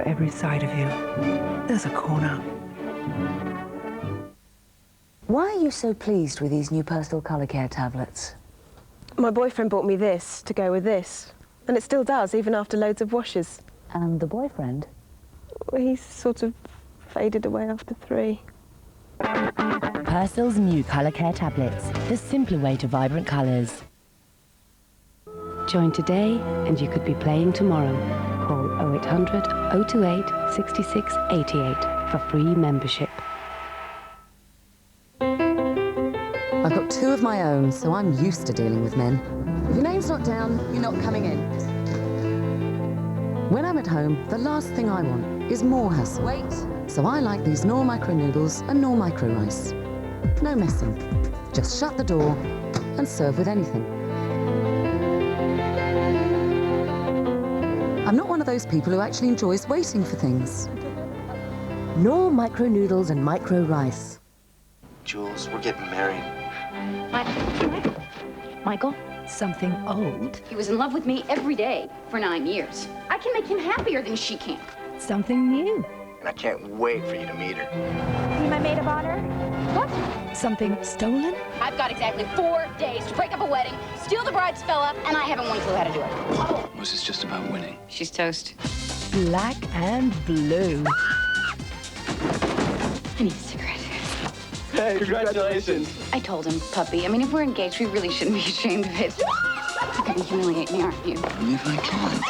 every side of you, there's a corner. Why are you so pleased with these new personal colour care tablets? My boyfriend bought me this to go with this, and it still does, even after loads of washes. And the boyfriend? Well, he's sort of faded away after 3. Persil's new colour care tablets, the simpler way to vibrant colours. Join today and you could be playing tomorrow. Call 0800 028 6688 for free membership. I've got 2 of my own, so I'm used to dealing with men. If your name's not down, you're not coming in. When I'm at home, the last thing I want is more hassle. Wait. So I like these Knorr micro noodles and Knorr micro rice. No messing. Just shut the door and serve with anything. I'm not one of those people who actually enjoys waiting for things. Knorr micro noodles and micro rice. Jules, we're getting married. Michael? Something old. He was in love with me every day for 9 years. I can make him happier than she can. Something new. And I can't wait for you to meet her. Be my maid of honor? What? Something stolen? I've got exactly 4 days to break up a wedding, steal the bride's fella, and I haven't one clue how to do it. Oh. Was this just about winning? She's toast. Black and blue. I need a cigarette. Hey, congratulations. I told him, puppy. I mean, if we're engaged, we really shouldn't be ashamed of it. You're gonna humiliate me, aren't you? Only if I can.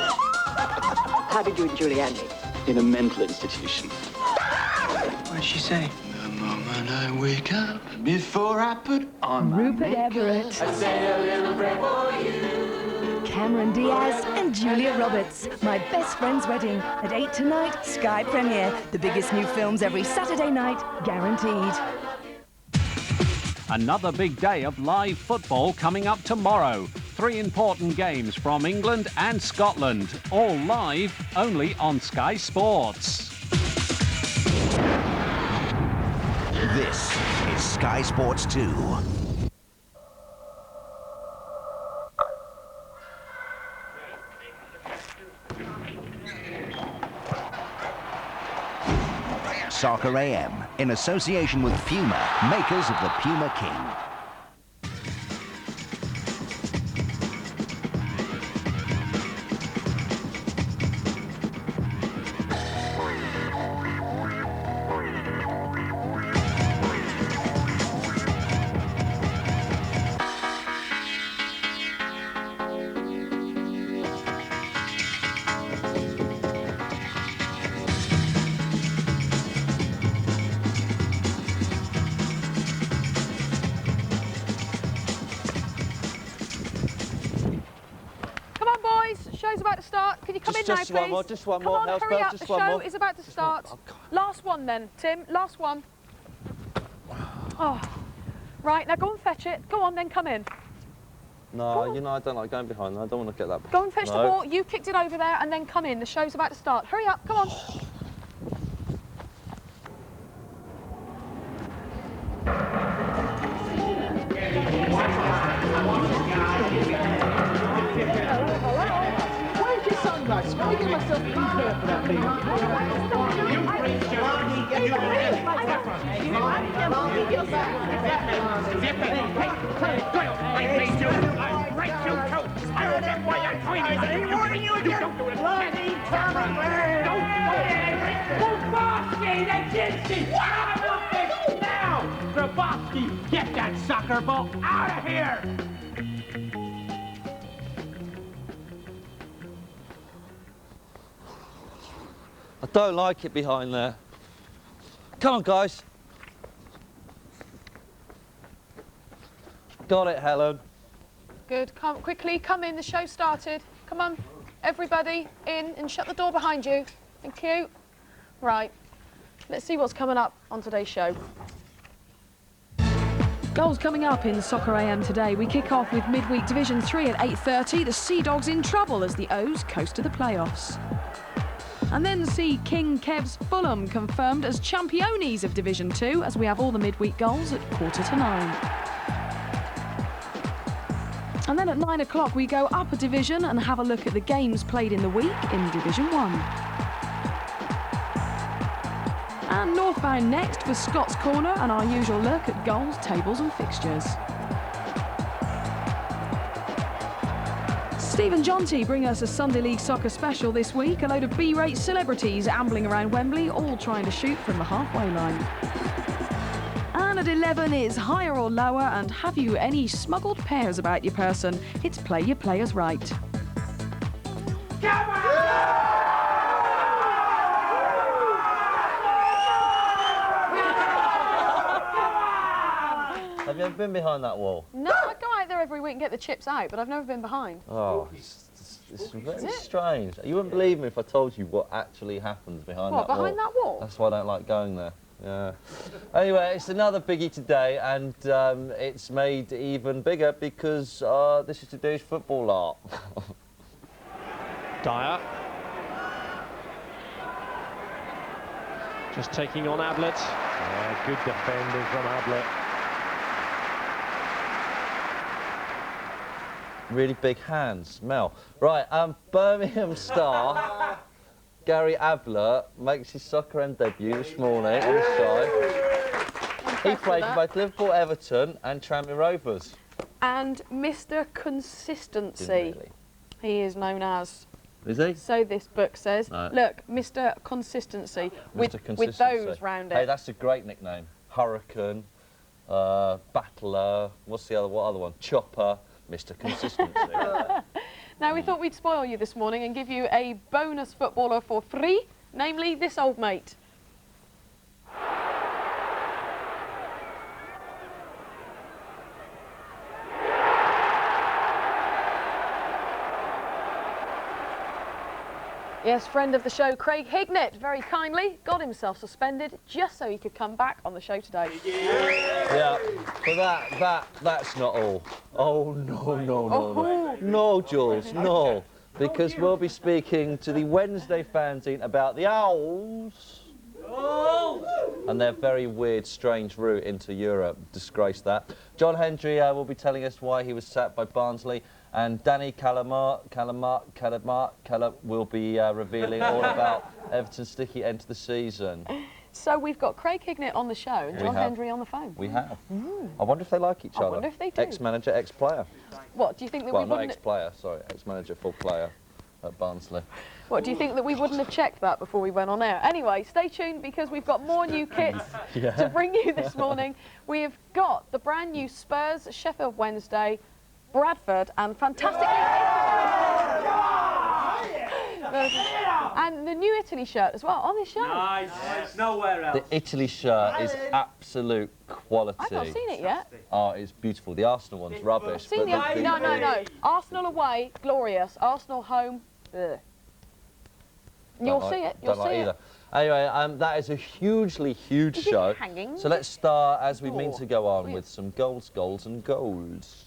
How did you and Julianne meet? In a mental institution. What did she say? The moment I wake up, before I put on Rupert Everett. I say a little prayer for you. Cameron Diaz and Julia Roberts. My best friend's wedding at 8 tonight, Sky Premiere. The biggest new films every Saturday night, guaranteed. Another big day of live football coming up tomorrow. 3 important games from England and Scotland. All live, only on Sky Sports. This is Sky Sports 2. Soccer AM, in association with Puma, makers of the Puma King. Show's about to start. Can you come in now, please? One more, just one more. Come on, hurry up. The show is about to start. Last one, then, Tim. Last one. Oh, right. Now go and fetch it. Go on, then come in. No, you know I don't like going behind them. I don't want to get that. Go and fetch the ball. You kicked it over there, and then come in. The show's about to start. Hurry up. Come on. Let me get myself prepared for that thing. Grabowski, get that soccer ball out of here! I don't like it behind there. Come on, guys. Got it, Helen. Good. Quickly, come in. The show started. Come on, everybody, in and shut the door behind you. Thank you. Right. Let's see what's coming up on today's show. Goals coming up in Soccer AM today. We kick off with midweek Division 3 at 8:30. The Sea Dogs in trouble as the O's coast to the playoffs. And then see King Kev's Fulham confirmed as championies of Division 2 as we have all the midweek goals at 8:45. And then at 9 o'clock we go up a division and have a look at the games played in the week in Division 1. And northbound next for Scott's Corner and our usual look at goals, tables and fixtures. Steve and Jonty bring us a Sunday League Soccer special this week. A load of B-rate celebrities ambling around Wembley, all trying to shoot from the halfway line. And at 11 is Higher or Lower, and have you any smuggled pears about your person? It's Play Your Players Right. Have you ever been behind that wall? No, I go out there every week and get the chips out, but I've never been behind. Oh, it's very strange. You wouldn't believe me if I told you what actually happens behind that wall. What, behind that wall? That's why I don't like going there. Yeah. Anyway, it's another biggie today, and it's made even bigger because this is today's football art. Dyer. Just taking on Ablett. Yeah, good defending from Ablett. Really big hands, Mel. Right, Birmingham star Gary Ablett makes his Soccer M debut this morning on the side. He played for both Liverpool, Everton and Tranmere Rovers. And Mr. Consistency, he is known as. Is he? So this book says. No. Look, Mr. Consistency, with those round it. Hey, that's a great nickname. Hurricane, Battler, what other one? Chopper, Mr. Consistency. Now, we thought we'd spoil you this morning and give you a bonus footballer for free, namely this old mate. Yes, friend of the show, Craig Hignett, very kindly got himself suspended just so he could come back on the show today. Yeah, but that's not all. Oh, no, no, Jules, no. Because we'll be speaking to the Wednesday fanzine about the Owls and their very weird, strange route into Europe. Disgrace that. John Hendry will be telling us why he was sacked by Barnsley, and Danny Calamar will be revealing all about Everton's sticky end to the season. So we've got Craig Hignett on the show and John Hendry on the phone. We have. I wonder if they like each other. I wonder if they do. Ex-manager, ex-player. What, do you think that we wouldn't... Well, not ex-player, sorry, ex-manager, full player at Barnsley. What, do you think that we wouldn't have checked that before we went on air? Anyway, stay tuned because we've got more new kits to bring you this morning. We have got the brand new Spurs, Sheffield Wednesday, Bradford and fantastic and the new Italy shirt as well on this show. Nice. Nowhere else. The Italy shirt is absolute quality. I've not seen it yet. Oh, it's beautiful. The Arsenal one's rubbish. Seen no. Arsenal away, glorious. Arsenal home, ugh. You'll see it. You'll see it. Anyway, that is a hugely huge show. So let's start as we mean to go on with some goals and goals.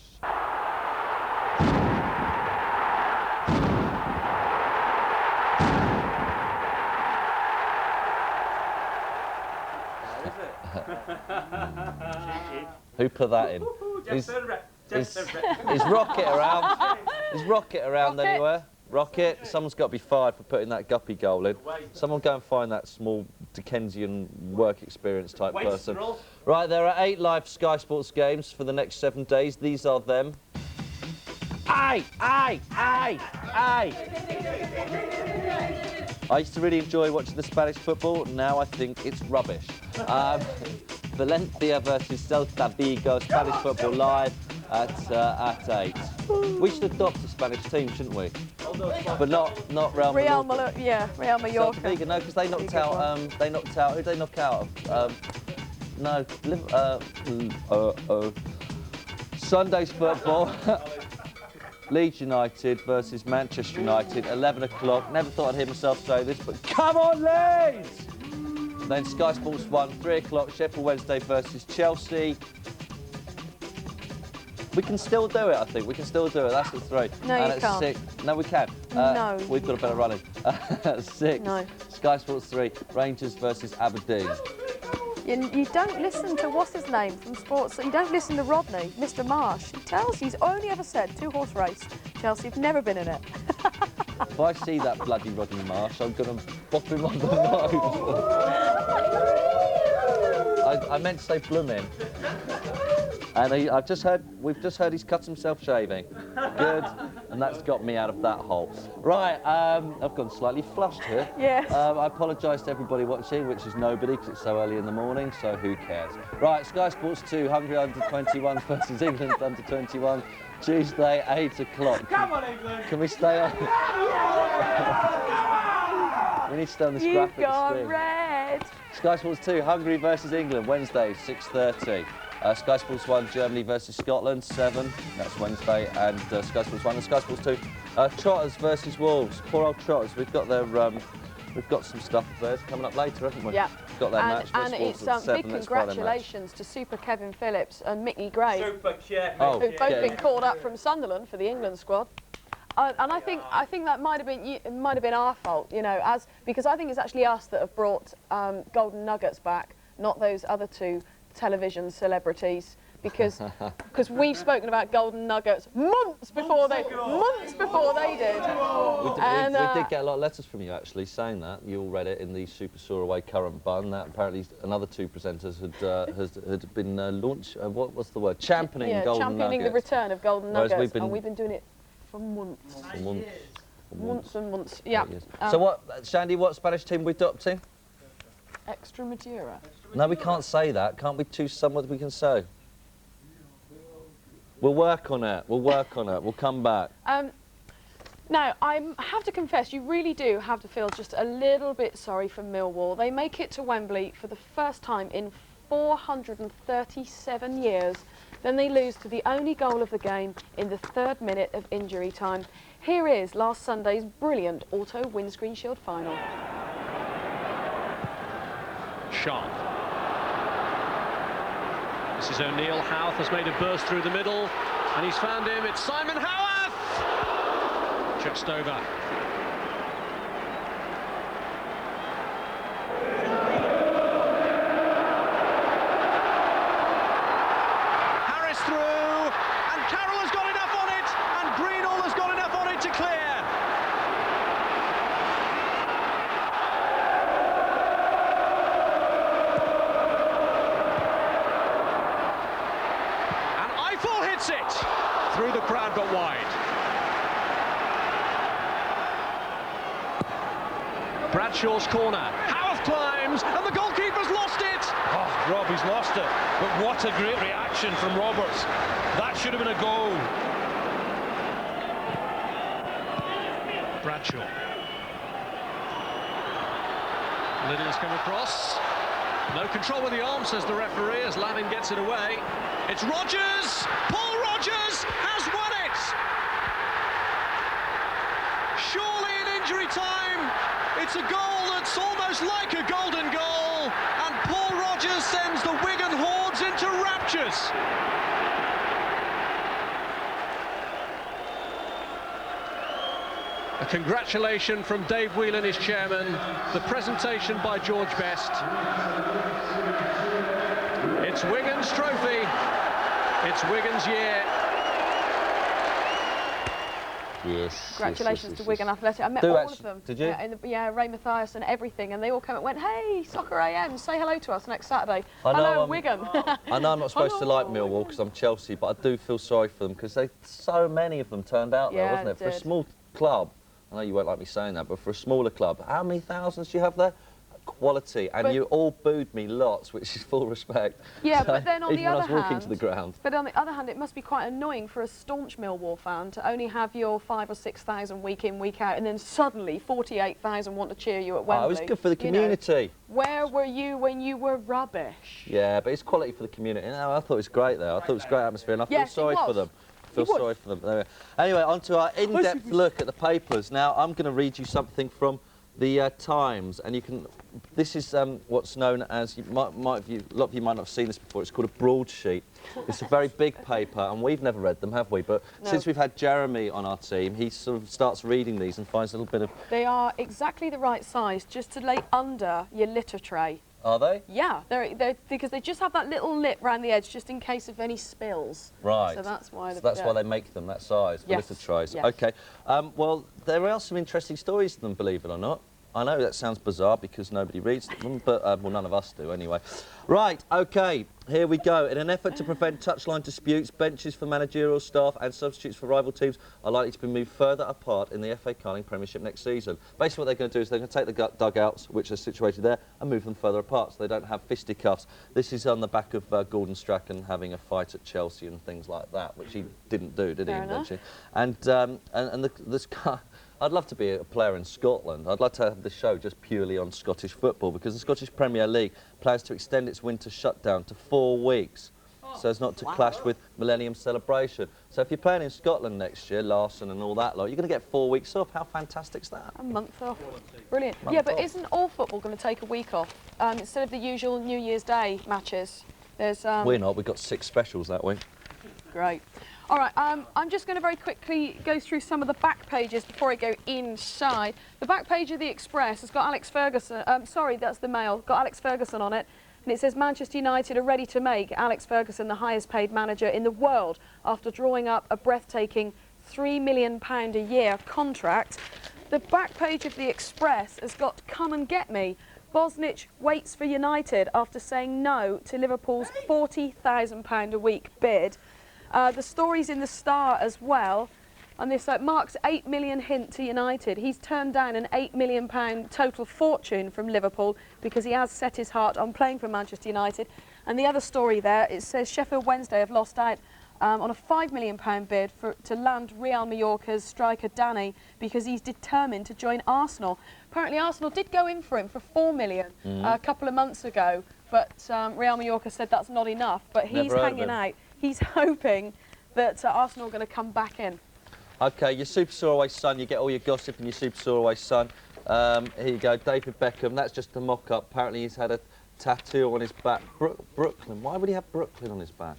Who put that in? Is Rocket around? Is Rocket around anywhere? Rocket, someone's got to be fired for putting that guppy goal in. Someone go and find that small Dickensian work experience type person. Right, there are 8 live Sky Sports games for the next 7 days. These are them. Aye! I used to really enjoy watching the Spanish football. Now I think it's rubbish. Valencia versus Celta Vigo, Spanish football live at 8. We should adopt a Spanish team, shouldn't we? But not Real Mallorca. Real Mallorca. Celta Vigo, no, because they knocked out. Who did they knock out of? Sunday's football. Leeds United versus Manchester United, 11 o'clock. Never thought I'd hear myself say this, but come on, Leeds! Then Sky Sports 1, 3 o'clock, Sheffield Wednesday versus Chelsea. We can still do it, I think. We can still do it. That's at 3. No, and you at can't. 6. No, we can. No. We've got a better running. At 6, no. Sky Sports 3, Rangers versus Aberdeen. You don't listen to what's his name from sports. You don't listen to Rodney, Mr. Marsh. He tells he's only ever said 2-horse race. Chelsea have never been in it. If I see that bloody Rodney Marsh, I'm going to bop him on the nose. I meant to say blooming. And we've just heard he's cut himself shaving. Good. And that's got me out of that hole. Right, I've gone slightly flushed here. Yes. I apologise to everybody watching, which is nobody, because it's so early in the morning, so who cares? Right, Sky Sports 2, Hungary under-21 versus England under-21, Tuesday, 8 o'clock. Come on, England! Can we stay on? We need to stay on this graphic screen. You've gone red! Sky Sports 2, Hungary versus England, Wednesday, 6:30. Sky Sports 1, Germany versus Scotland, 7. That's Wednesday. And Sky Sports 1 and Sky Sports 2, Trotters versus Wolves. Poor old Trotters. We've got their, we've got some stuff of theirs coming up later, haven't we? Yeah. Got their match. And it's big congratulations to Super Kevin Phillips and Mickey Gray, Super Kevin. who've both been called up from Sunderland for the England squad. And I think that might have been our fault, you know, because I think it's actually us that have brought Golden Nuggets back, not those other two television celebrities, because we've spoken about Golden Nuggets months before they did. We did get a lot of letters from you actually saying that. You all read it in the Super Soaraway Current Bun. That apparently another two presenters had been launched. What was the word? Championing Golden Nuggets. Championing the return of Golden Whereas Nuggets, and we've been doing it for months. Months and months. Yeah. So what, Shandy? What Spanish team we adopting? Extremadura. No, we can't say that. Can't we choose someone we can say? We'll work on it. We'll work on it. We'll come back. Now, I have to confess, you really do have to feel just a little bit sorry for Millwall. They make it to Wembley for the first time in 437 years. Then they lose to the only goal of the game in the 3rd minute of injury time. Here is last Sunday's brilliant Auto Windscreen Shield final. Sharp. This is O'Neill. Howarth has made a burst through the middle, and he's found him. It's Simon Howarth! Just over. Harris through, and Carroll has got enough on it, and Greenall has got enough on it to clear. It through the crowd but wide. Bradshaw's corner. Howarth climbs and the goalkeeper's lost it. Oh, Robbie's lost it. But what a great reaction from Roberts. That should have been a goal. Bradshaw. Lydia's come across. No control with the arm, says the referee, as Lavin gets it away. It's Rodgers! Paul Rodgers has won it! Surely in injury time, it's a goal that's almost like a golden goal, and Paul Rodgers sends the Wigan hordes into raptures. A congratulation from Dave Whelan, his chairman. The presentation by George Best. It's Wigan's trophy. It's Wigan's year. Yes. Congratulations to Wigan Athletic. I met all of them. Did you? Yeah, Ray Mathias and everything, and they all came and went, "Hey, Soccer AM, say hello to us next Saturday." Hello, Wigan. I know I'm not supposed to like Millwall because I'm Chelsea, but I do feel sorry for them because so many of them turned out there, wasn't it? For a small club, I know you won't like me saying that, but for a smaller club, how many thousands do you have there? Quality, and you all booed me lots, which is full respect. Yeah, but then on the other hand, walking to the ground. But on the other hand, it must be quite annoying for a staunch Millwall fan to only have your 5,000 or 6,000 week in, week out, and then suddenly 48,000 want to cheer you at Wembley. Oh, it was good for the community. You know, where were you when you were rubbish? Yeah, but it's quality for the community. No, I thought it was great there. I thought it was a great atmosphere, and I feel sorry for them. Feel sorry for them. There. Anyway, on to our in-depth look at the papers. Now, I'm going to read you something from the Times, and you can. This is what's known as, a lot of you might not have seen this before, it's called a broadsheet. It's a very big paper, and we've never read them, have we? But since we've had Jeremy on our team, he sort of starts reading these and finds a little bit of... They are exactly the right size, just to lay under your litter tray. Are they? Yeah, they're because they just have that little lip round the edge, just in case of any spills. Right. So that's why. That's why they make them that size for litter trays. Yes. Okay. Well, there are some interesting stories to them, believe it or not. I know that sounds bizarre because nobody reads them, but well, none of us do anyway. Right, OK, here we go. In an effort to prevent touchline disputes, benches for managerial staff and substitutes for rival teams are likely to be moved further apart in the FA Carling Premiership next season. Basically what they're going to do is they're going to take the dugouts, which are situated there, and move them further apart so they don't have fisticuffs. This is on the back of Gordon Strachan having a fight at Chelsea and things like that, which he didn't do, did he, eventually? And this guy... I'd love to be a player in Scotland. I'd like to have the show just purely on Scottish football because the Scottish Premier League plans to extend its winter shutdown to 4 weeks so as not to clash with Millennium Celebration. So if you're playing in Scotland next year, Larson and all that lot, you're going to get 4 weeks off. How fantastic's that? A month off. Brilliant. Yeah, but isn't all football going to take a week off instead of the usual New Year's Day matches? There's We're not. We've got 6 specials that week. Great. All right, I'm just going to very quickly go through some of the back pages before I go inside. The back page of the Express has got Alex Ferguson, sorry, that's the Mail, got Alex Ferguson on it, and it says Manchester United are ready to make Alex Ferguson the highest paid manager in the world after drawing up a breathtaking £3 million a year contract. The back page of the Express has got Come and Get Me. Bosnich waits for United after saying no to Liverpool's £40,000 a week bid. The story's in the Star as well, and this Mark's £8 million hint to United. He's turned down an £8 million total fortune from Liverpool because he has set his heart on playing for Manchester United. And the other story there, it says Sheffield Wednesday have lost out on a £5 million bid to land Real Mallorca's striker Danny because he's determined to join Arsenal. Apparently Arsenal did go in for him for £4 million a couple of months ago, but Real Mallorca said that's not enough, but he's hanging out. He's hoping that Arsenal are going to come back in. OK, your Super Soaraway Sun, you get all your gossip in your Super Soaraway Sun. Here you go, David Beckham, that's just a mock-up. Apparently he's had a tattoo on his back. Brooklyn, why would he have Brooklyn on his back?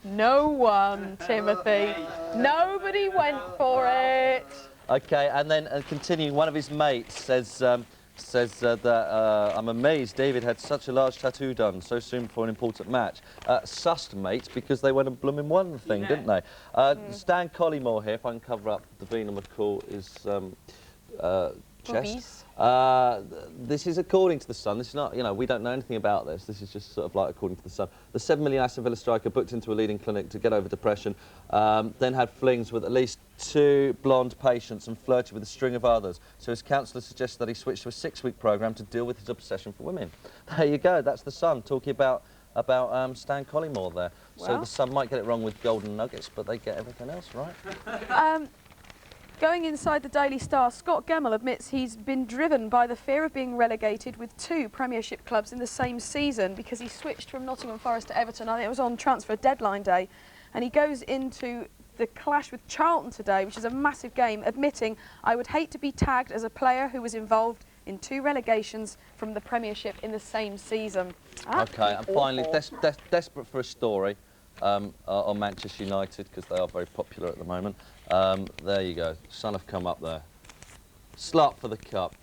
No one, Timothy. Nobody went for it. OK, and then continuing, one of his mates says that I'm amazed David had such a large tattoo done so soon before an important match. Sussed mates because they went and blooming won the thing, didn't they? Stan Collymore here, if I can cover up Davina McCall, chest. This is according to The Sun. This is not, you know, we don't know anything about this. This is just sort of like according to The Sun. The £7 million Aston Villa striker booked into a leading clinic to get over depression, then had flings with at least 2 blonde patients and flirted with a string of others. So his counsellor suggested that he switch to a 6-week programme to deal with his obsession for women. There you go. That's The Sun talking about Stan Collymore there. Well, so The Sun might get it wrong with golden nuggets, but they get everything else right. Going inside the Daily Star, Scott Gemmell admits he's been driven by the fear of being relegated with 2 Premiership clubs in the same season because he switched from Nottingham Forest to Everton. I think it was on transfer deadline day. And he goes into the clash with Charlton today, which is a massive game, admitting, I would hate to be tagged as a player who was involved in 2 relegations from the Premiership in the same season. OK, and finally, desperate for a story on Manchester United, because they are very popular at the moment. There you go, Sun have come up there. Slut for the cup.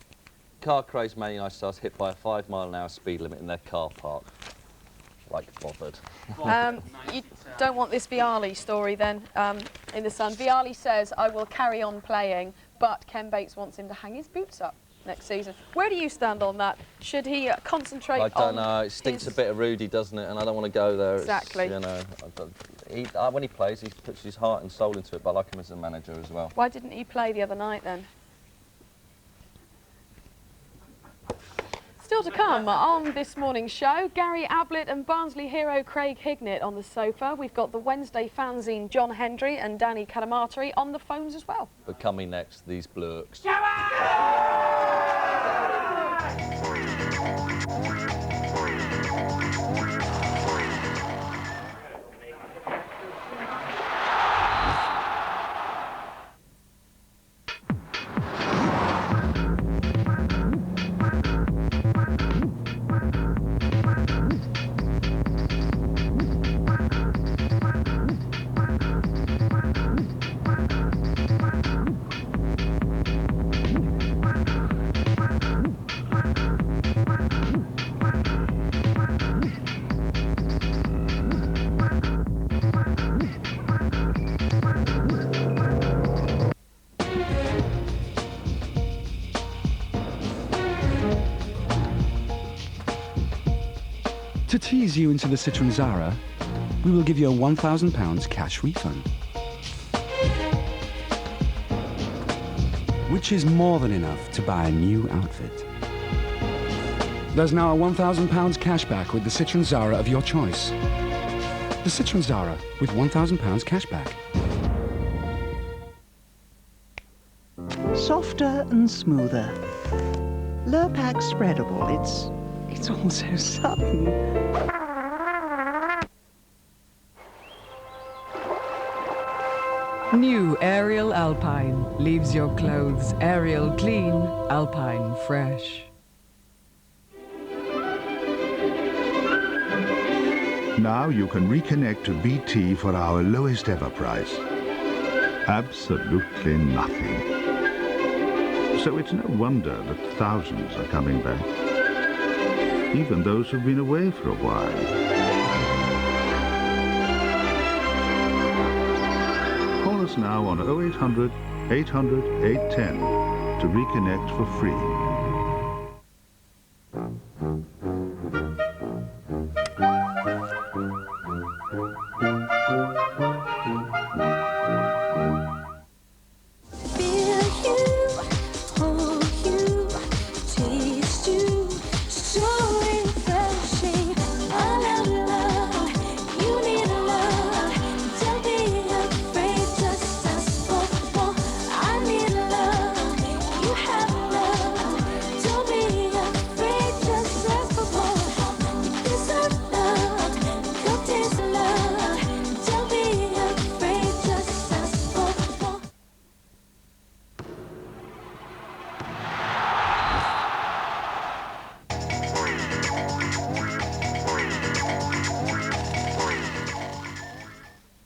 Car crazed Man United stars hit by a 5-mile-an-hour speed limit in their car park. Like, bothered. You don't want this Vialli story then in The Sun. Vialli says, I will carry on playing, but Ken Bates wants him to hang his boots up next season. Where do you stand on that? Should he concentrate on... I don't know, it stinks a bit of Rudy, doesn't it? And I don't want to go there. Exactly. It's, you know, when he plays, he puts his heart and soul into it, but I like him as a manager as well. Why didn't he play the other night then? Still to come on this morning's show, Gary Ablett and Barnsley hero Craig Hignett on the sofa. We've got the Wednesday fanzine John Hendry and Danny Calamatri on the phones as well. But coming next, these blokes. tease you into the Citroen Zara, we will give you a £1,000 cash refund. Which is more than enough to buy a new outfit. There's now a £1,000 cash back with the Citroen Zara of your choice. The Citroen Zara with £1,000 cash back. Softer and smoother. Lurpak spreadable. It's all so sudden. New Ariel Alpine leaves your clothes Ariel clean, Alpine fresh. Now you can reconnect to BT for our lowest ever price. Absolutely nothing. So it's no wonder that thousands are coming back. Even those who've been away for a while. Call us now on 0800 800 810 to reconnect for free.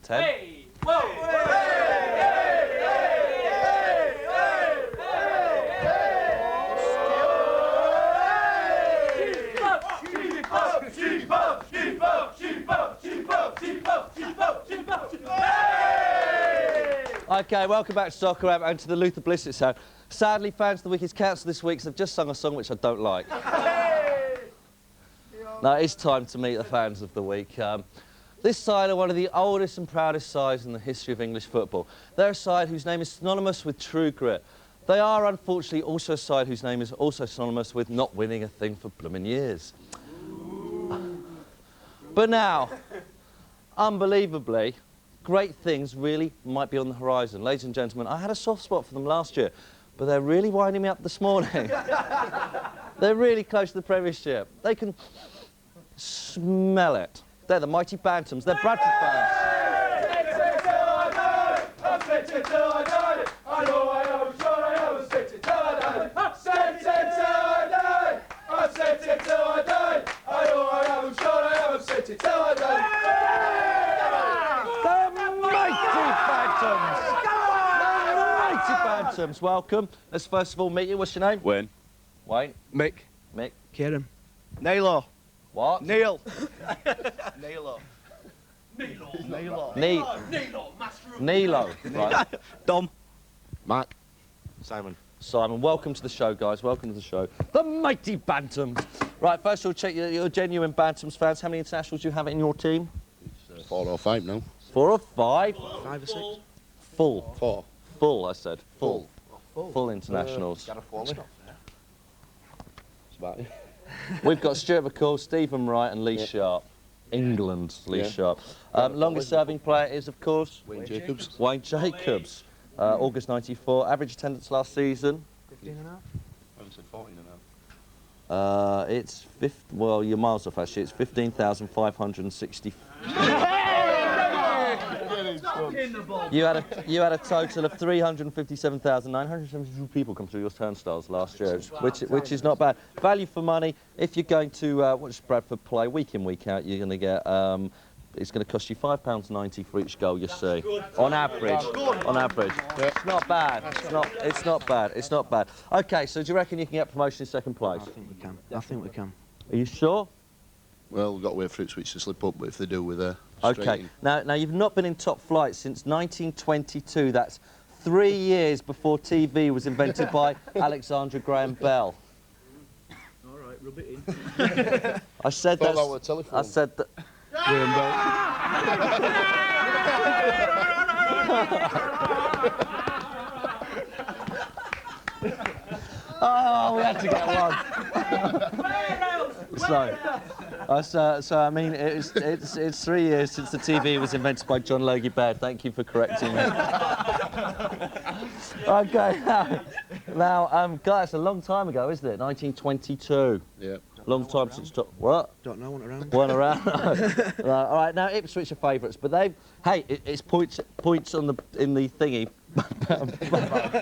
Hey! Whoa! Okay, welcome back to Soccer Amp and to the Luther Blissett sound. Sadly, fans of the week is cancelled this week, so I've just sung a song which I don't like. Now, it's time to meet the fans of the week. This side are one of the oldest and proudest sides in the history of English football. They're a side whose name is synonymous with true grit. They are, unfortunately, also a side whose name is also synonymous with not winning a thing for blooming years. But now, unbelievably, great things really might be on the horizon. Ladies and gentlemen, I had a soft spot for them last year, but they're really winding me up this morning. They're really close to the Premiership. They can smell it. They're the mighty Bantams. They're Bradford fans. Bantams, welcome. Let's first of all meet you. What's your name? Wayne. Wayne. Mick. Mick. Kieran. Naylor. What? Neil. Naylor. Nilo. Nilo. Right. Dom. Mark. Simon. Simon, welcome to the show, guys. Welcome to the show. The mighty Bantams. Right, first of all, check you're genuine Bantams fans. How many internationals do you have in your team? 4 or 5 now. 4 or 5? 5 or 6. Full. 4. Full, I said. Full. Full internationals. That's about it. We've got Stuart McCall, Stephen Wright and Lee Sharp. England's Lee Sharp. Longest serving player is, of course? Wayne Jacobs. Wayne Jacobs. August 94. Average attendance last season? 15 and a half. I haven't said 14 and a half. It's well, you're miles off actually. It's 15,560. You had a total of 357,972 people come through your turnstiles last year, which is not bad. Value for money. If you're going to watch Bradford play week in, week out, you're going to get. It's going to cost you £5.90 for each goal you see. On average. On average. It's not bad. It's not bad. It's not bad. Okay, so do you reckon you can get promotion in second place? I think we can. I think we can. Are you sure? Well, we've got to wait for Ipswich to slip up, but if they do, we're there. Okay. Now you've not been in top flight since 1922. That's 3 years before TV was invented by Alexander Graham Bell. All right. rub it in. I said Thought that's... that were a telephone. I said that... Graham Bell. Oh, we had to get one. So I mean, it's 3 years since the TV was invented by John Logie Baird. Thank you for correcting me. Okay, now, guys, it's a long time ago, isn't it? 1922. Yeah. Long time since... What? Don't know, weren't around. Weren't around. Right, all right, now Ipswich are favourites, but they've... Hey, it's points in the thingy.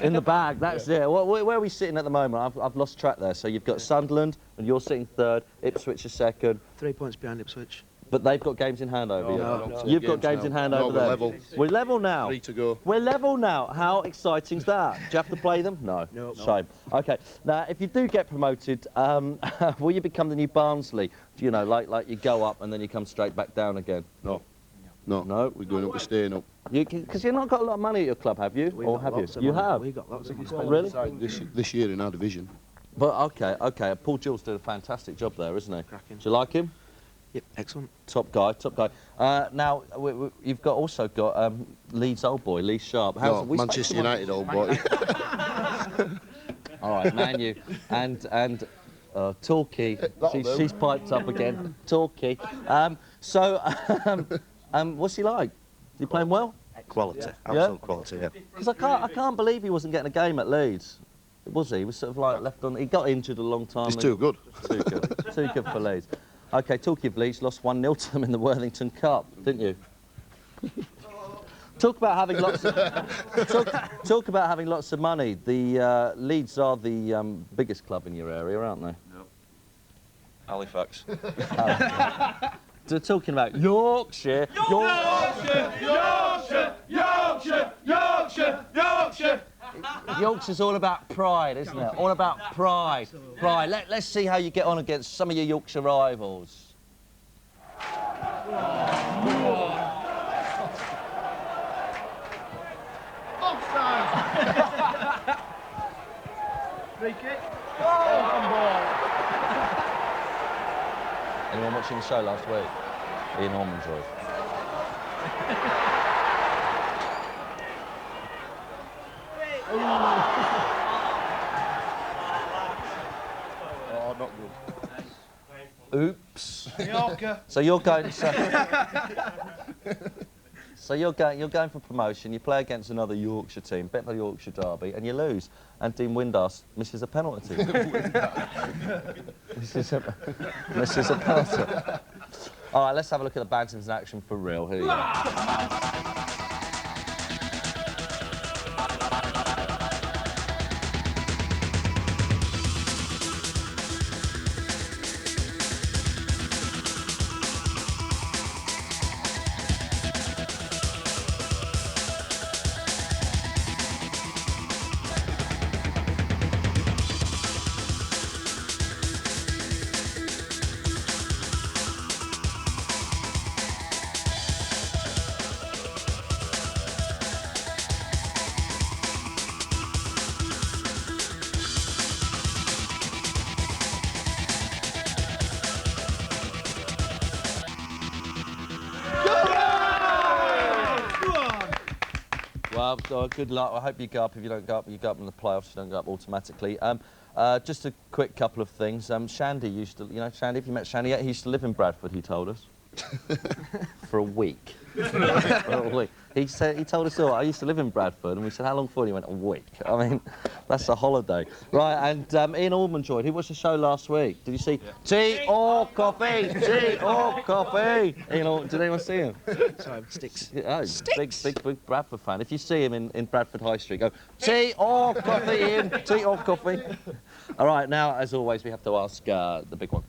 In the bag, that's it. Where are we sitting at the moment? I've lost track there. So you've got Sunderland, and you're sitting third. Ipswich is second. 3 points behind Ipswich. But they've got games in hand over you. No. You've got games in hand over we're there. level. We're level now. 3 to go. We're level now. How exciting's that? Do you have to play them? No. No. Shame. Okay. Now, if you do get promoted, will you become the new Barnsley? You know, like you go up and then you come straight back down again? No. No. We're going up, we're staying up. Because you've not got a lot of money at your club, have you? Or have you? You have? We got lots of money. Really? This year in our division. But okay. Paul Jules did a fantastic job there, isn't he? Cracking. Do you like him? Yep, excellent. Top guy. Now you've also got Leeds old boy, Lee Sharp. No, Manchester United old boy. All right, Man U and Torquay. She's piped up again. Torquay. What's he like? Is he playing well? Quality, absolute quality, yeah. Because I can't believe he wasn't getting a game at Leeds. Was he? He was sort of like left on. He got injured a long time. He's too good. Too good. Too good for Leeds. Okay, talking of Leeds, lost 1-0 to them in the Worthington Cup, didn't you? Talk about having lots of talk about having lots of money. The Leeds are the biggest club in your area, aren't they? No. Halifax. They're talking about Yorkshire. Yorkshire. Yorkshire's all about pride, isn't it? All about pride. Pride. Let's see how you get on against some of your Yorkshire rivals. Offside! Free kick. Anyone watching the show last week? Ian Ormondroyd. Oh, not good. Oops. Yorker. So you're going. So you're going for promotion. You play against another Yorkshire team, bet the Yorkshire derby, and you lose. And Dean Windass misses a penalty. Misses a penalty. All right, let's have a look at the Bantams in action for real. Here you go. Well, good luck. I hope you go up. If you don't go up, you go up in the playoffs. You don't go up automatically. Just a quick couple of things. Shandy used to, you know, Shandy, have you met Shandy yet? He used to live in Bradford, he told us. For a week. For a week. He told us all, I used to live in Bradford, and we said, how long for? And he went, a week. I mean, that's a holiday. Right, and Ian Ormondroyd, he watched the show last week. Did you see tea or coffee? Tea or coffee? Did anyone see him? Sorry, Sticks. Oh, Sticks. Big Bradford fan. If you see him in Bradford High Street, go, tea or coffee, Ian? Tea or coffee? All right, now, as always, we have to ask the big one.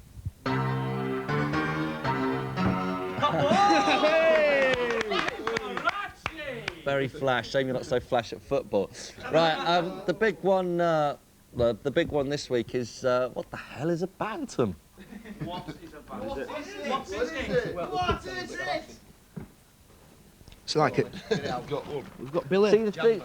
Very flash. Shame you're not so flash at football. Right, the big one. The big one this week is what the hell is a bantam? What is a bantam? What is it? It's like it. We've got Billy. See the thing?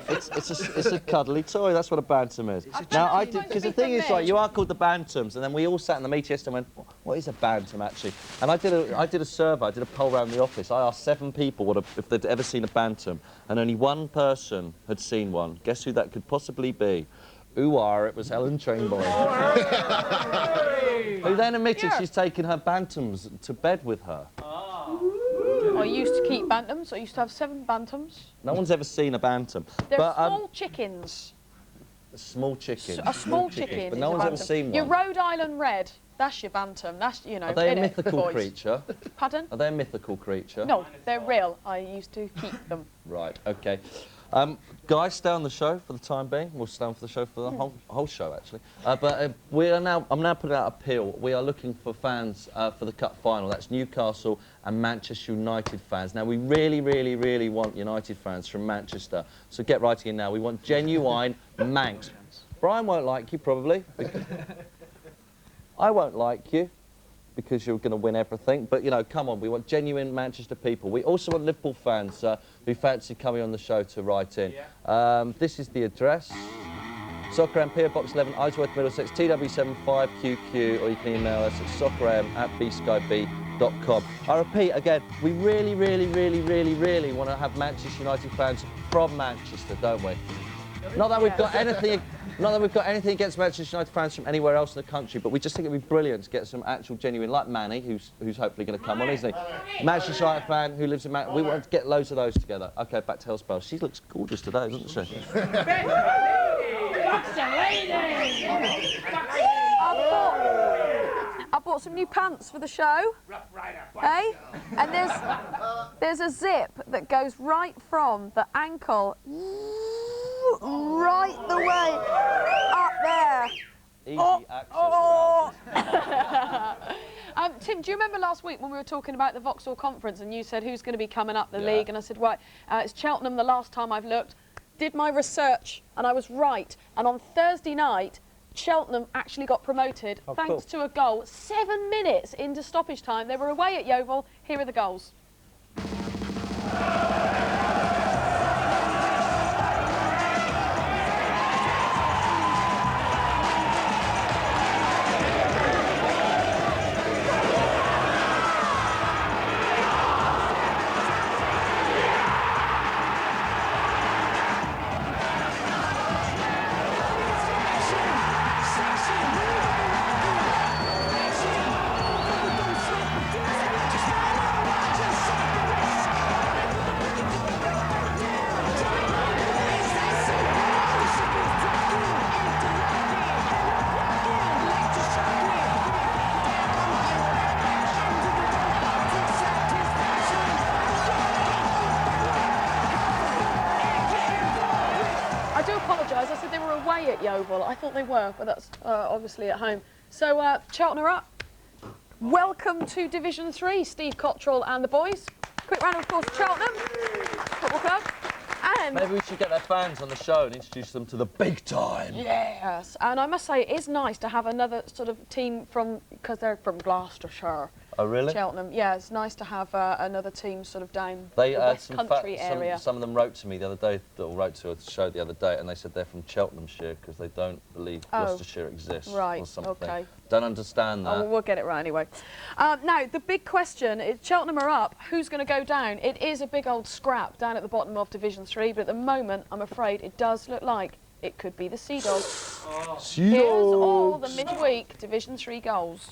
It's a cuddly toy. That's what a bantam is. Now, I did, because the thing is, right, you are called the bantams, and then we all sat in the meeting yesterday and went, what is a bantam actually? And I did a survey, I did a poll around the office. I asked 7 people if they'd ever seen a bantam, and only 1 person had seen one. Guess who that could possibly be? It was Helen Trainboy. Who then admitted she's taken her bantams to bed with her. I used to keep bantams. I used to have 7 bantams. No one's ever seen a bantam. They're but, small chickens. A small chicken. A small chicken. But no one's ever seen one. Your Rhode Island Red, that's your bantam. That's, you know. Are they a innit, mythical boys? creature? Pardon? Are they a mythical creature? No, they're real. I used to keep them. Right, okay. Guys, stay on the show for the time being. We'll stay on for the show for the whole show, actually. I'm now putting out a appeal. We are looking for fans for the Cup final. That's Newcastle and Manchester United fans. Now, we really, really, really want United fans from Manchester. So get writing in now. We want genuine Manx. Brian won't like you, probably. I won't like you, because you're going to win everything. But, you know, come on, we want genuine Manchester people. We also want Liverpool fans who fancy coming on the show to write in. This is the address. Soccer AM, PO Box 11, Isleworth, Middlesex, TW75QQ, or you can email us at socceram@bskyb.com. I repeat again, we really, really, really, really, really want to have Manchester United fans from Manchester, don't we? Not that we've got anything against Manchester United fans from anywhere else in the country, but we just think it'd be brilliant to get some actual genuine, like Manny, who's hopefully going to come on, isn't he? Manchester United fan who lives in Manchester. We want to get loads of those together. Okay, back to Hellspell. She looks gorgeous today, doesn't she? I bought some new pants for the show. Hey? And there's a zip that goes right from the ankle right the way up there. Easy access. Tim, do you remember last week when we were talking about the Vauxhall Conference and you said who's going to be coming up the league? And I said, right, it's Cheltenham the last time I've looked. Did my research and I was right. And on Thursday night, Cheltenham actually got promoted thanks to a goal 7 minutes into stoppage time. They were away at Yeovil. Here are the goals. At Yeovil. I thought they were, but that's obviously at home. So, Cheltenham are up. Welcome to Division 3, Steve Cottrell and the boys. Quick round of applause for Cheltenham Football Club. And maybe we should get their fans on the show and introduce them to the big time. Yes, and I must say it is nice to have another sort of team from, because they're from Gloucestershire. Oh, really? Cheltenham. Yeah, it's nice to have another team sort of down the West Country area. Some of them wrote to me the other day, wrote to a show the other day, and they said they're from Cheltenhamshire because they don't believe Gloucestershire exists or something. Okay. Don't understand that. Oh, well, we'll get it right anyway. Now, the big question is, Cheltenham are up. Who's going to go down? It is a big old scrap down at the bottom of Division 3, but at the moment, I'm afraid it does look like it could be the Sea Dogs. Here's all the midweek Division 3 goals.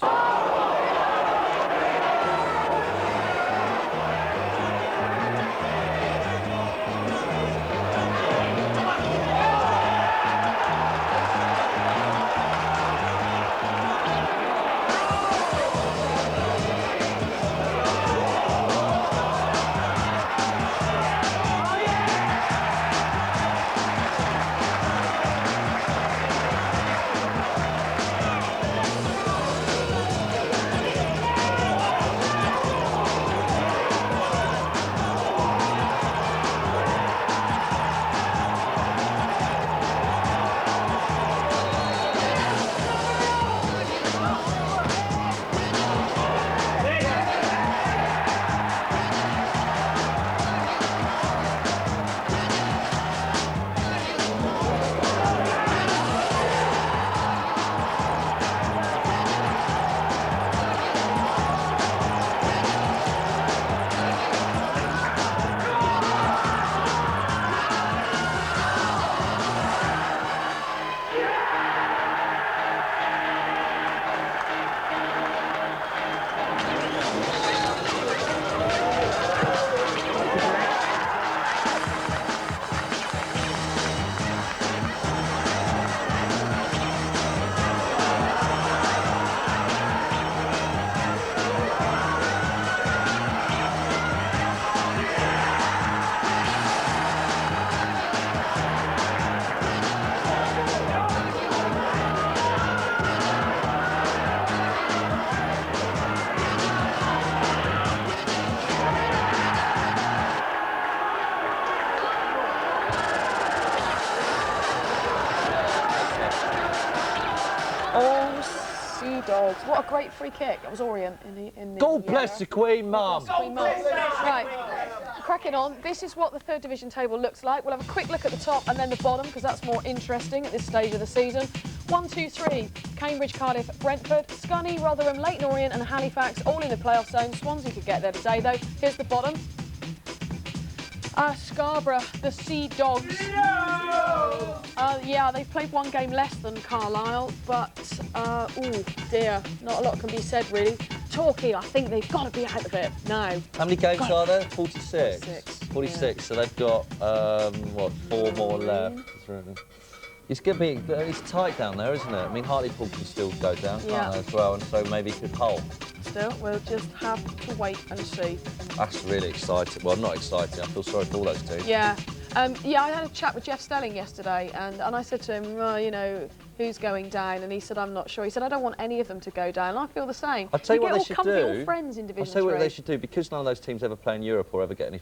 Dogs. What a great free kick. That was Orient in the God bless the Queen, Mum. Right, cracking on. This is what the third division table looks like. We'll have a quick look at the top and then the bottom, because that's more interesting at this stage of the season. 1, 2, 3. Cambridge, Cardiff, Brentford, Scunny, Rotherham, Leyton Orient and Halifax all in the playoff zone. Swansea could get there today though. Here's the bottom. Scarborough, the Sea Dogs. Yeah, they've played one game less than Carlisle, but, oh dear, not a lot can be said really. Torquay, I think they've got to be out of it now. How many games are there? 46? 46, yeah. So they've got, what, 4 more left? It's going to be, it's tight down there, isn't it? I mean, Hartlepool can still go down, can't they, as well, and so maybe could hold. Still, we'll just have to wait and see. That's really exciting. Well, not exciting. I feel sorry for all those teams. Yeah. Yeah, I had a chat with Jeff Stelling yesterday, and I said to him, well, you know, who's going down? And he said, I'm not sure. He said, I don't want any of them to go down. And I feel the same. I'll tell you what they should do. All friends in Division 3. I'll tell you what they should do, because none of those teams ever play in Europe or ever get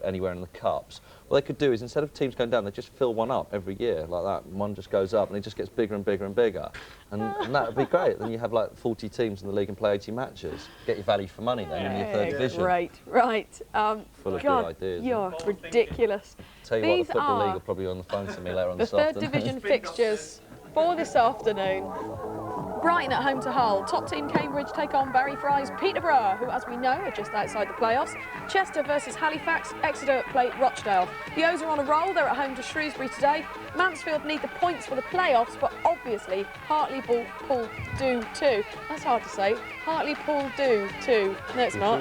anywhere in the Cups. What they could do is, instead of teams going down, they just fill one up every year, like that. One just goes up, and it just gets bigger and bigger and bigger. And that would be great. Then you have, like, 40 teams in the league and play 80 matches. Get your value for money then in your third division. Right, right. Full of God, good ideas. You're ridiculous. Tell you what, the Football League will probably be on the phone to me later on this afternoon. The third division fixtures for this afternoon. Brighton at home to Hull. Top team Cambridge take on Barry Fry's Peterborough, who, as we know, are just outside the playoffs. Chester versus Halifax. Exeter play Rochdale. The O's are on a roll. They're at home to Shrewsbury today. Mansfield need the points for the playoffs, but obviously Hartlepool do too. That's hard to say. Hartlepool do too. No, it's not.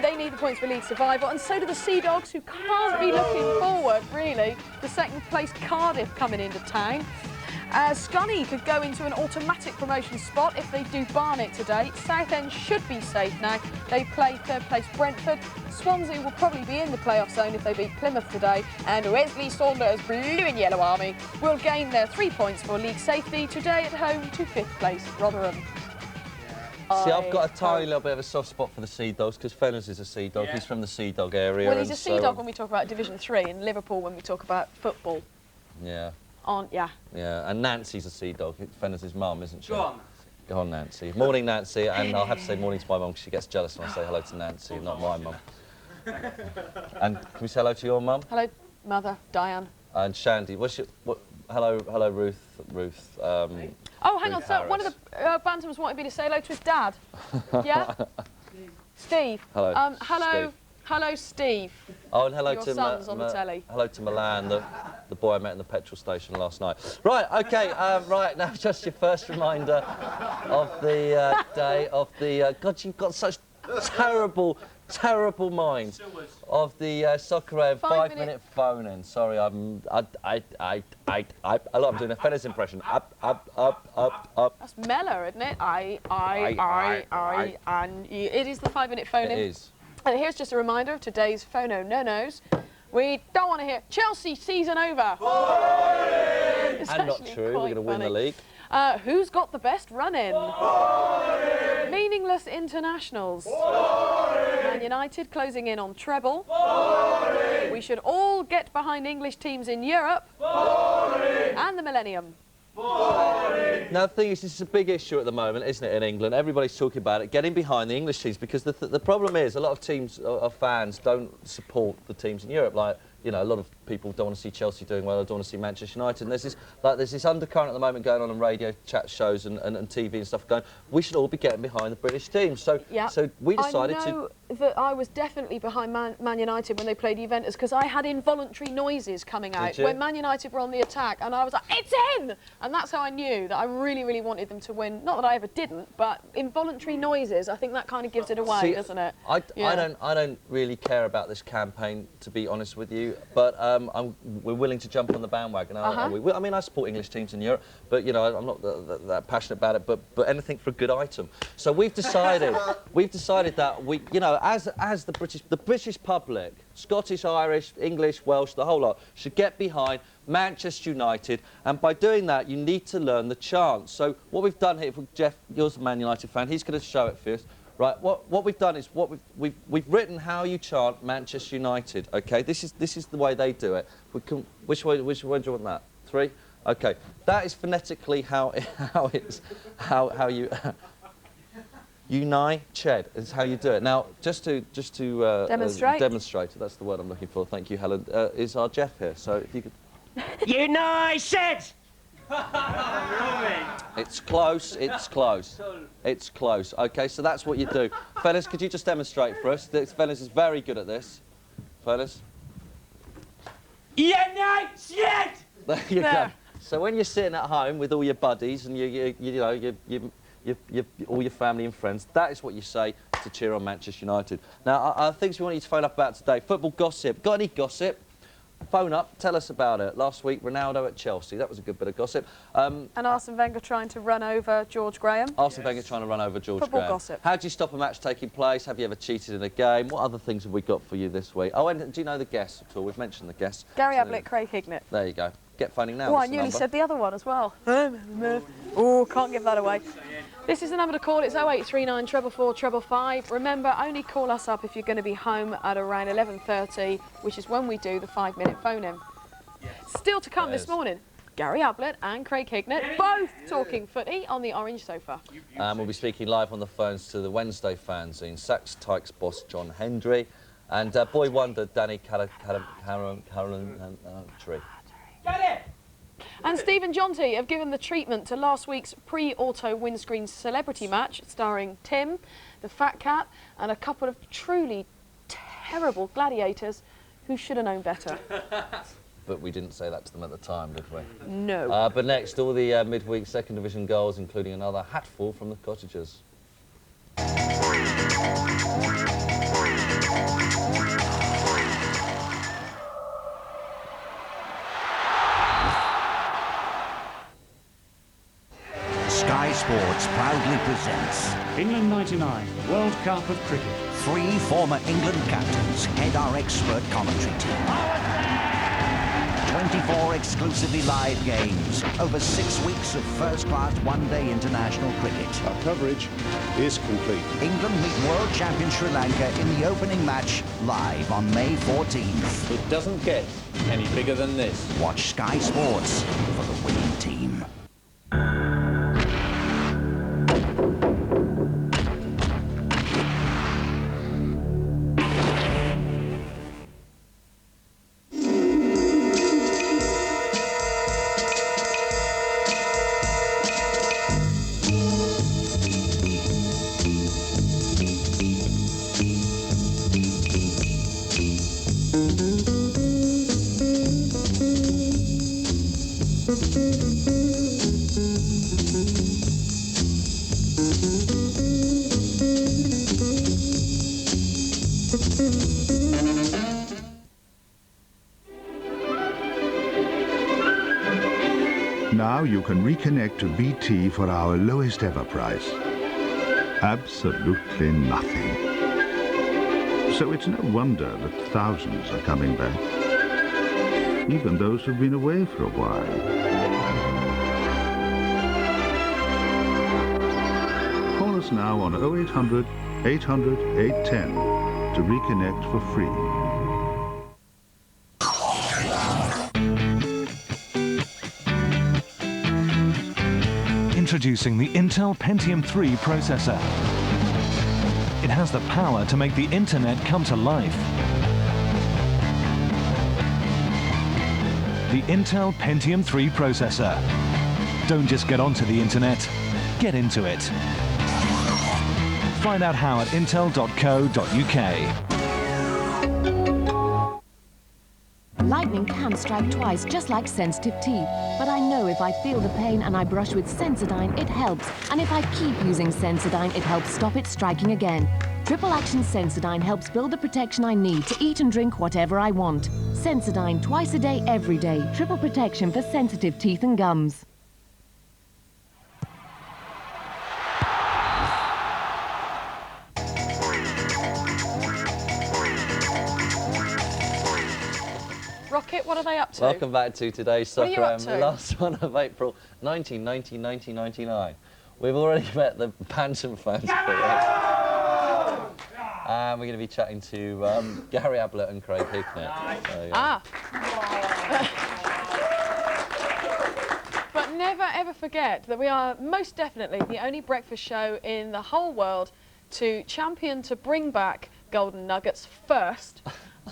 They need the points for league survival, and so do the Sea Dogs, who can't be looking forward, really, to second place Cardiff coming into town. Scunny could go into an automatic promotion spot if they do Barnet today. Southend should be safe now. They play third place Brentford. Swansea will probably be in the playoff zone if they beat Plymouth today. And Wesley Saunders' Blue and Yellow Army will gain their 3 points for league safety today at home to 5th place Rotherham. See, I've got a tiny little bit of a soft spot for the Sea Dogs, because Fenners is a Sea Dog. Yeah. He's from the Sea Dog area. Well, he's a Sea Dog when we talk about Division 3, and Liverpool when we talk about football. Yeah. Yeah. Yeah, and Nancy's a Sea Dog. Fenners' mum, isn't she? Go on. Go on, Nancy. Morning, Nancy, and I'll have to say morning to my mum because she gets jealous when I say hello to Nancy, not my mum. And can we say hello to your mum? Hello, Mother, Diane. And Shandy. Hello, Ruth. Oh, hang on. So one of the Bantams wanted me to say hello to his dad. Yeah. Steve. Hello. Hello. Steve. Hello, Steve. Oh, and hello Your to son's on the telly. Hello to Milan, the boy I met in the petrol station last night. Right, OK, right, now just your first reminder of the day of the... God, you've got such terrible minds. Of the Soccer AM 5-minute phone-in. Sorry, I'm doing a Fenners impression. Up. That's Mellor, isn't it? And it is the 5-minute phone-in. It is. And here's just a reminder of today's Phono No-Nos. We don't want to hear Chelsea season over. And not true, we're going to win the league. Who's got the best run-in? Meaningless internationals. Man United closing in on treble. We should all get behind English teams in Europe. And the millennium. Now, the thing is, this is a big issue at the moment, isn't it, in England? Everybody's talking about it, getting behind the English teams, because the problem is a lot of teams, of fans, don't support the teams in Europe. Like, you know, a lot of people don't want to see Chelsea doing well, they don't want to see Manchester United. And there's this undercurrent at the moment going on radio chat shows and TV and stuff going, we should all be getting behind the British team. So, yeah. So we decided I know that I was definitely behind Man United when they played Juventus, because I had involuntary noises coming out when Man United were on the attack, and I was like, it's in! And that's how I knew that I really, really wanted them to win. Not that I ever didn't, but involuntary noises, I think that kind of gives it away, doesn't it? I don't really care about this campaign, to be honest with you, but we're willing to jump on the bandwagon. I mean, I support English teams in Europe, but, you know, I'm not that passionate about it, but anything for a good item. So we've decided that we, you know, as the British public, Scottish, Irish, English, Welsh, the whole lot, should get behind Manchester United, and by doing that, you need to learn the chants. So what we've done here, Jeff, you're a Man United fan, he's going to show it for us. Right, what we've done is we've written how you chant Manchester United. Okay, this is the way they do it. Which way do you want that? 3. Okay, that is phonetically how you Unai Ched is how you do it. Now, just to demonstrate. Demonstrate. That's the word I'm looking for. Thank you, Helen. Is our Jeff here? So if you could. Unai Ched. It's close. It's close. It's close. Okay, so that's what you do. Fellas, could you just demonstrate for us? Fellas is very good at this. Fellas. Unai Ched. There you go. So when you're sitting at home with all your buddies and all your family and friends, that is what you say to cheer on Manchester United. Now, things we want you to phone up about today. Football gossip. Got any gossip? Phone up, tell us about it. Last week, Ronaldo at Chelsea. That was a good bit of gossip. And Arsene Wenger trying to run over George Graham. Arsene Wenger trying to run over George Graham. Football gossip. How do you stop a match taking place? Have you ever cheated in a game? What other things have we got for you this week? Oh, and do you know the guests at all? We've mentioned the guests. Gary Ablett, Craig Hignett. There you go. Get phoning now. Oh, I nearly said the other one as well. Oh, can't give that away. This is the number to call. It's 0839 444 555. Remember, only call us up if you're going to be home at around 11:30, which is when we do the 5-minute phone-in. Still to come this morning, Gary Ablett and Craig Hignett, both talking footy on the orange sofa. We'll be speaking live on the phones to the Wednesday fanzine, Sax Tykes boss John Hendry, and boy wonder Danny Carolentry. And Stephen Jonty have given the treatment to last week's pre-auto windscreen celebrity match starring Tim, the Fat Cat, and a couple of truly terrible gladiators who should have known better. But we didn't say that to them at the time, did we? No. But next, all the midweek second division goals, including another hatful from the Cottagers. Sky Sports proudly presents England 99 World Cup of Cricket. 3 former England captains head our expert commentary team. 24 exclusively live games over 6 weeks of first-class one-day international cricket. Our coverage is complete. England meet world champion Sri Lanka in the opening match live on May 14th. It doesn't get any bigger than this. Watch Sky Sports for the winning team. Now you can reconnect to BT for our lowest ever price. Absolutely nothing. So it's no wonder that thousands are coming back. Even those who've been away for a while. Call us now on 0800 800 810 to reconnect for free. Introducing the Intel Pentium 3 processor. It has the power to make the internet come to life. The Intel Pentium 3 processor. Don't just get onto the internet, get into it. Find out how at intel.co.uk. Lightning can strike twice, just like sensitive teeth. But I know if I feel the pain and I brush with Sensodyne, it helps. And if I keep using Sensodyne, it helps stop it striking again. Triple Action Sensodyne helps build the protection I need to eat and drink whatever I want. Sensodyne, twice a day, every day. Triple protection for sensitive teeth and gums. Rocket, what are they up to? Welcome back to today's Soccer What are you up AM, to? the last one of April 1999. We've already met the Bantam fans for it. And we're going to be chatting to Gary Ablett and Craig Hignett. never ever forget that we are most definitely the only breakfast show in the whole world to champion to bring back golden nuggets first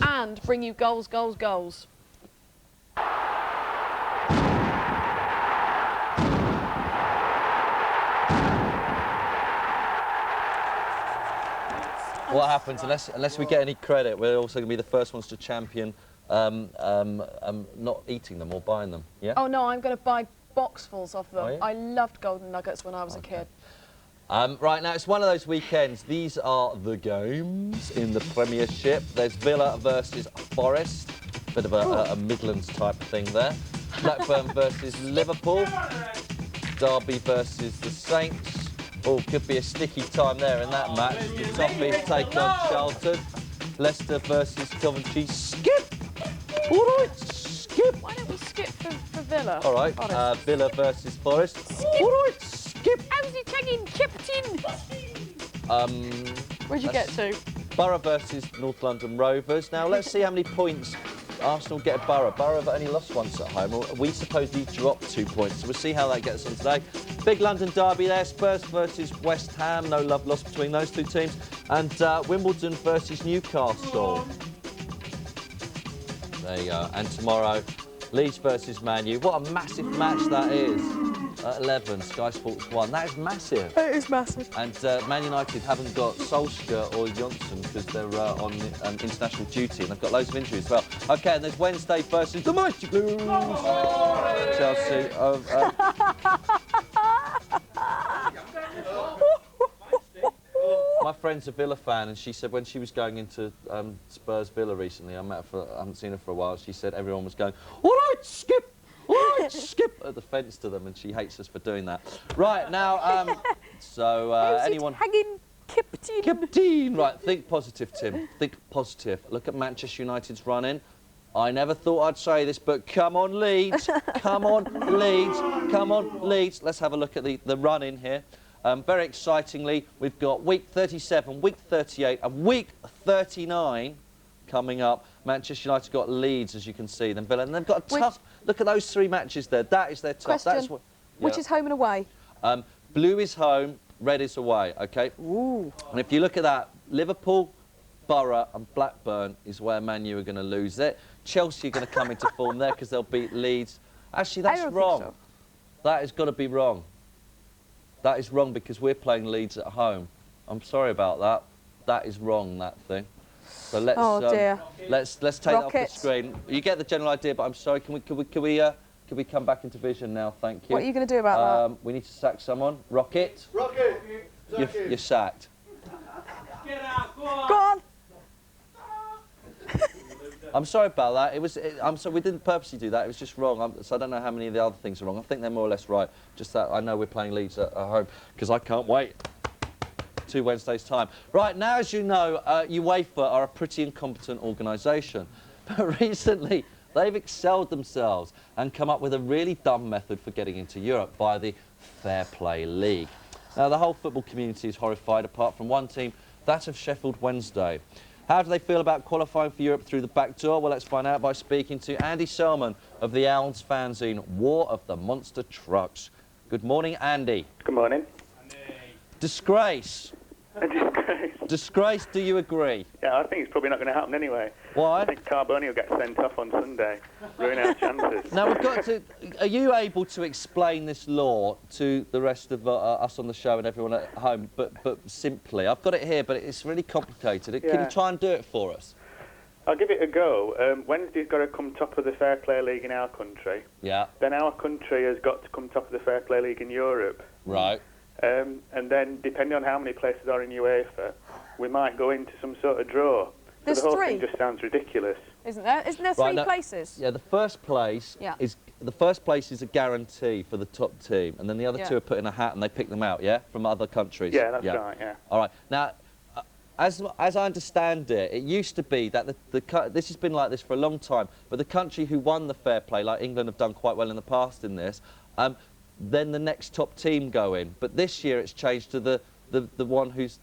and bring you goals, goals, goals. What happens, unless we get any credit, we're also going to be the first ones to champion not eating them or buying them, yeah? Oh no, I'm going to buy boxfuls of them. Are you? I loved golden nuggets when I was a kid. Right, now it's one of those weekends. These are the games in the Premiership. There's Villa versus Forest. Bit of a Midlands type of thing there. Blackburn versus Liverpool. Derby versus the Saints. Oh, could be a sticky time there in that match. The Toffees take on Charlton. Leicester versus Coventry. Skip! All right, skip! Why don't we skip for Villa? All right, Villa versus Forest. All right, skip! How's he tagging Captain? Where'd you get to? Borough versus North London Rovers. Now, let's see how many points Arsenal get at Borough. Borough have only lost once at home. We supposedly dropped 2 points, so we'll see how that gets on today. Big London derby there, Spurs versus West Ham. No love lost between those two teams. And Wimbledon versus Newcastle. There you go. And tomorrow, Leeds versus Man U. What a massive match that is. At 11, Sky Sports 1. That is massive. It is massive. And Man United haven't got Solskjaer or Johnson because they're on international duty, and they've got loads of injuries as well. OK, and there's Wednesday versus the Mighty Blues. Chelsea. My friend's a Villa fan, and she said when she was going into Spurs Villa recently, I haven't seen her for a while, she said everyone was going, all right, skip! All right, skip at the fence to them, and she hates us for doing that. Right, now, so anyone... hanging Captain? Captain! Right, think positive, Tim. Think positive. Look at Manchester United's run-in. I never thought I'd say this, but come on, Leeds. Come on, Leeds. Come on, Leeds. Let's have a look at the run-in here. Very excitingly, we've got week 37, week 38, and week 39 coming up. Manchester United got Leeds, as you can see, then Villa, and they've got a tough... Look at those 3 matches there. That is their tough. Question, that's what, yeah. which is home and away? Blue is home, red is away, OK? Ooh. And if you look at that, Liverpool, Borough and Blackburn is where Man U are going to lose it. Chelsea are going to come into form there because they'll beat Leeds. Actually, that's wrong. So. That has got to be wrong. That is wrong because we're playing Leeds at home. I'm sorry about that. That is wrong, that thing. So let's let's take that off the screen. You get the general idea, but I'm sorry. Can we come back into vision now? Thank you. What are you going to do about that? We need to sack someone. Rocket. Rocket. You're sacked. Get out. Go on. Go on. I'm sorry about that. I'm sorry. We didn't purposely do that. It was just wrong. So I don't know how many of the other things are wrong. I think they're more or less right. Just that I know we're playing Leeds at home because I can't wait. 2 Wednesdays' time. Right, now, as you know, UEFA are a pretty incompetent organisation. But recently, they've excelled themselves and come up with a really dumb method for getting into Europe via the Fair Play League. Now, the whole football community is horrified, apart from one team, that of Sheffield Wednesday. How do they feel about qualifying for Europe through the back door? Well, let's find out by speaking to Andy Selman of the Owls fanzine, War of the Monster Trucks. Good morning, Andy. Good morning. Disgrace. A disgrace. Disgrace, do you agree? Yeah, I think it's probably not going to happen anyway. Why? I think Carboni will get sent off on Sunday, ruin our chances. Now, we've got to... Are you able to explain this law to the rest of us on the show and everyone at home, but simply? I've got it here, but it's really complicated. Can you try and do it for us? I'll give it a go. Wednesday's got to come top of the Fair Play League in our country. Yeah. Then our country has got to come top of the Fair Play League in Europe. Right. And then, depending on how many places are in UEFA, we might go into some sort of draw. There's so the whole 3. thing just sounds ridiculous. Isn't there? Isn't there 3 places? Yeah, the first place is a guarantee for the top team, and then the other 2 are put in a hat and they pick them out, from other countries. Yeah, that's right, yeah. All right. Now, as I understand it, it used to be that this has been like this for a long time, but the country who won the Fair Play, like England have done quite well in the past in this, then the next top team go in. But this year it's changed to the one who's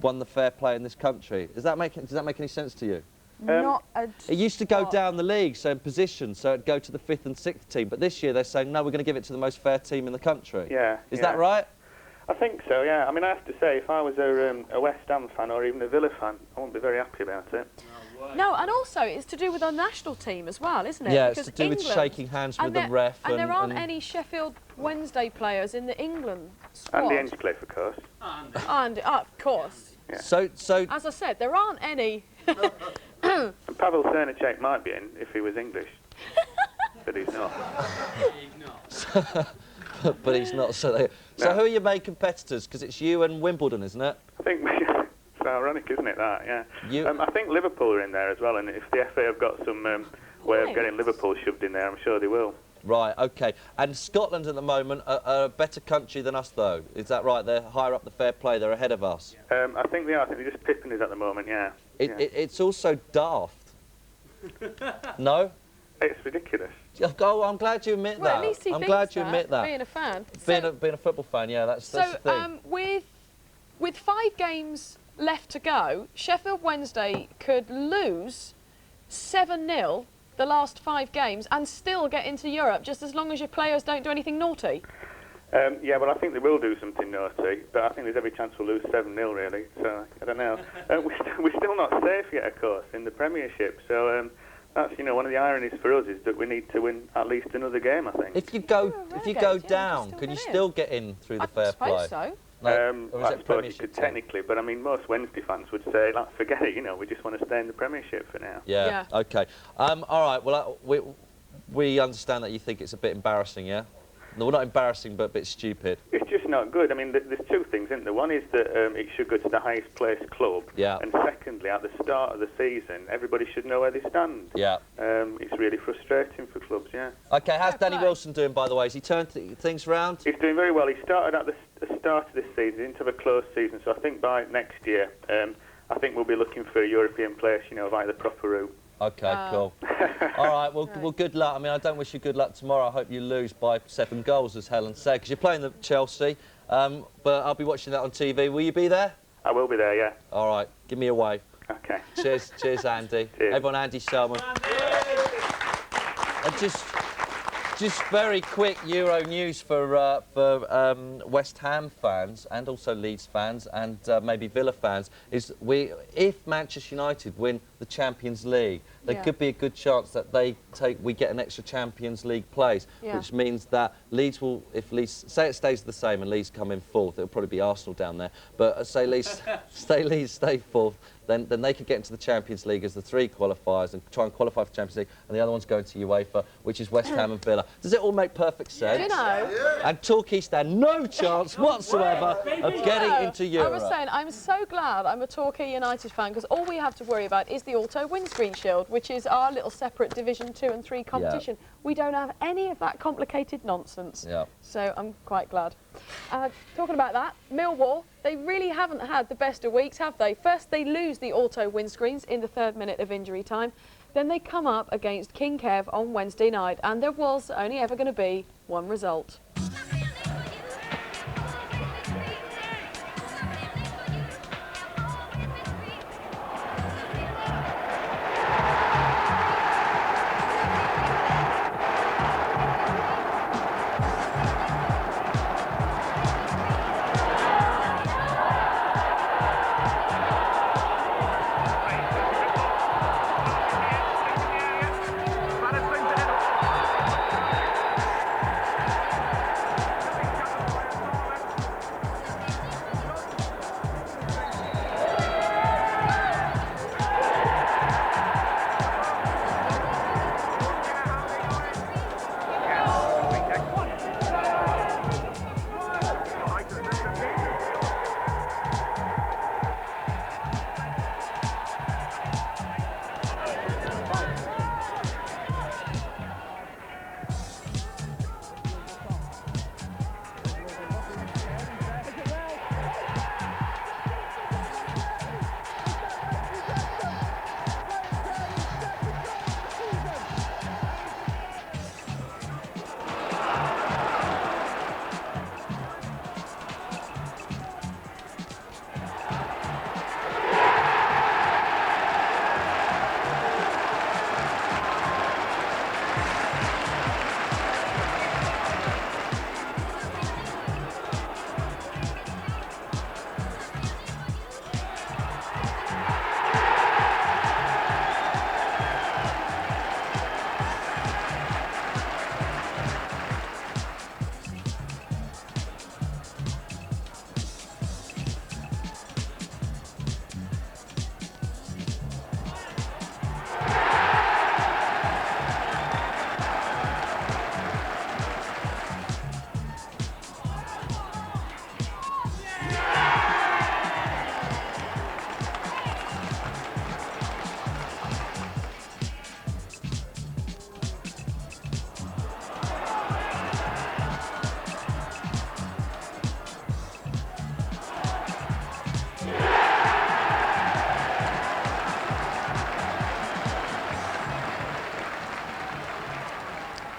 won the Fair Play in this country. Does that make any sense to you? Not a It used to go down the league, so in position, so it'd go to the 5th and 6th team. But this year they're saying, no, we're going to give it to the most fair team in the country. Yeah. Is that right? I think so, yeah. I mean, I have to say, if I was a West Ham fan or even a Villa fan, I wouldn't be very happy about it. No, and also it's to do with our national team as well, isn't it? Yeah, because it's to do with shaking hands with the ref. And there aren't any Sheffield Wednesday players in the England squad. And the Hinchcliffe, of course. And, of course. Yeah. So, as I said, there aren't any. And Pavel Cernacek might be in if he was English. But he's not. But he's not. So who are your main competitors? Because it's you and Wimbledon, isn't it? I think it's ironic, isn't it, that, yeah. I think Liverpool are in there as well, and if the FA have got some way of getting Liverpool shoved in there, I'm sure they will. Right, OK. And Scotland at the moment are a better country than us, though. Is that right? They're higher up the fair play. They're ahead of us. I think they are. I think they're just pipping us at the moment, yeah. It's also daft. No? It's ridiculous. Oh, I'm glad you admit Well, that. at least he I'm thinks glad you that, admit that. being a fan. Being a football fan, yeah, that's the thing. With 5 games left to go, Sheffield Wednesday could lose 7-0 the last 5 games and still get into Europe, just as long as your players don't do anything naughty. Yeah, well, I think they will do something naughty, but I think there's every chance we'll lose 7-0, really. So, I don't know. We're still not safe yet, of course, in the Premiership. So, that's, one of the ironies for us is that we need to win at least another game, I think. If you go down, can you still get in through the fair play? I suppose so. I suppose you could technically, but I mean, most Wednesday fans would say, like, forget it, we just want to stay in the Premiership for now. Yeah. OK. All right, well, we understand that you think it's a bit embarrassing, yeah? No, not embarrassing, but a bit stupid. It's just not good. I mean, there's 2 things, isn't there? One is that it should go to the highest placed club. Yeah. And secondly, at the start of the season, everybody should know where they stand. Yeah. It's really frustrating for clubs, yeah. OK, how's Danny Wilson doing, by the way? Has he turned things round? He's doing very well. He started at the start of this season, he didn't have a close season, so I think by next year, I think we'll be looking for a European place, via the proper route. OK, cool. All right, well, good luck. I mean, I don't wish you good luck tomorrow. I hope you lose by 7 goals, as Helen said, because you're playing the Chelsea. But I'll be watching that on TV. Will you be there? I will be there, yeah. All right, give me a wave. OK. Cheers, Andy. Cheers. Everyone, Andy Sherman. And just very quick Euro news for West Ham fans and also Leeds fans and maybe Villa fans is if Manchester United win the Champions League, there could be a good chance that we get an extra Champions League place, which means that Leeds will, if Leeds, say it stays the same and Leeds come in 4th, it'll probably be Arsenal down there, but say Leeds stay 4th, then they could get into the Champions League as the 3 qualifiers and try and qualify for the Champions League, and the other one's going to UEFA, which is West Ham and Villa. Does it all make perfect sense? You know. And Torquay stand no chance whatsoever of getting into Europe. I was saying, I'm so glad I'm a Torquay United fan, because all we have to worry about is the Auto Windscreen Shield, which is our little separate Division 2 and 3 competition. Yeah. We don't have any of that complicated nonsense. Yeah. So I'm quite glad. Talking about that, Millwall, they really haven't had the best of weeks, have they? First, they lose the auto windscreens in the 3rd minute of injury time. Then they come up against King Kev on Wednesday night, and there was only ever going to be one result.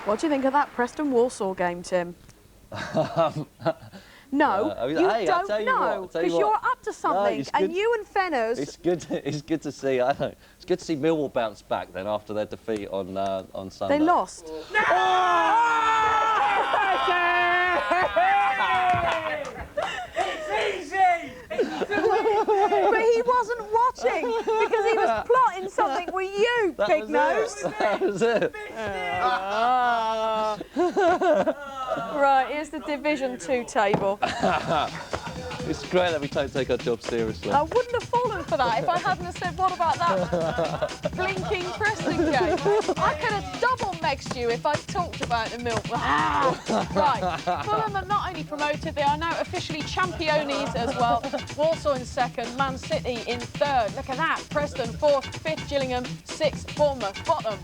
What do you think of that Preston-Walsall game, Tim? No, you don't know, because you're up to something, and you and Fenners... It's good to see, I know. It's good to see Millwall bounce back then after their defeat on Sunday. They lost. No! It's easy! But he wasn't watching, because he was plotting something with you, Big Nose. That was it. Right, here's the Division 2 table. It's great that we don't take our job seriously. I wouldn't have fallen for that if I hadn't have said, what about that blinking Preston game? I could have double-mexed you if I talked about the milk. Right, Fulham are not only promoted, they are now officially champions as well. Walsall in second, Man City in third. Look at that, Preston fourth, fifth Gillingham, sixth Bournemouth, bottom.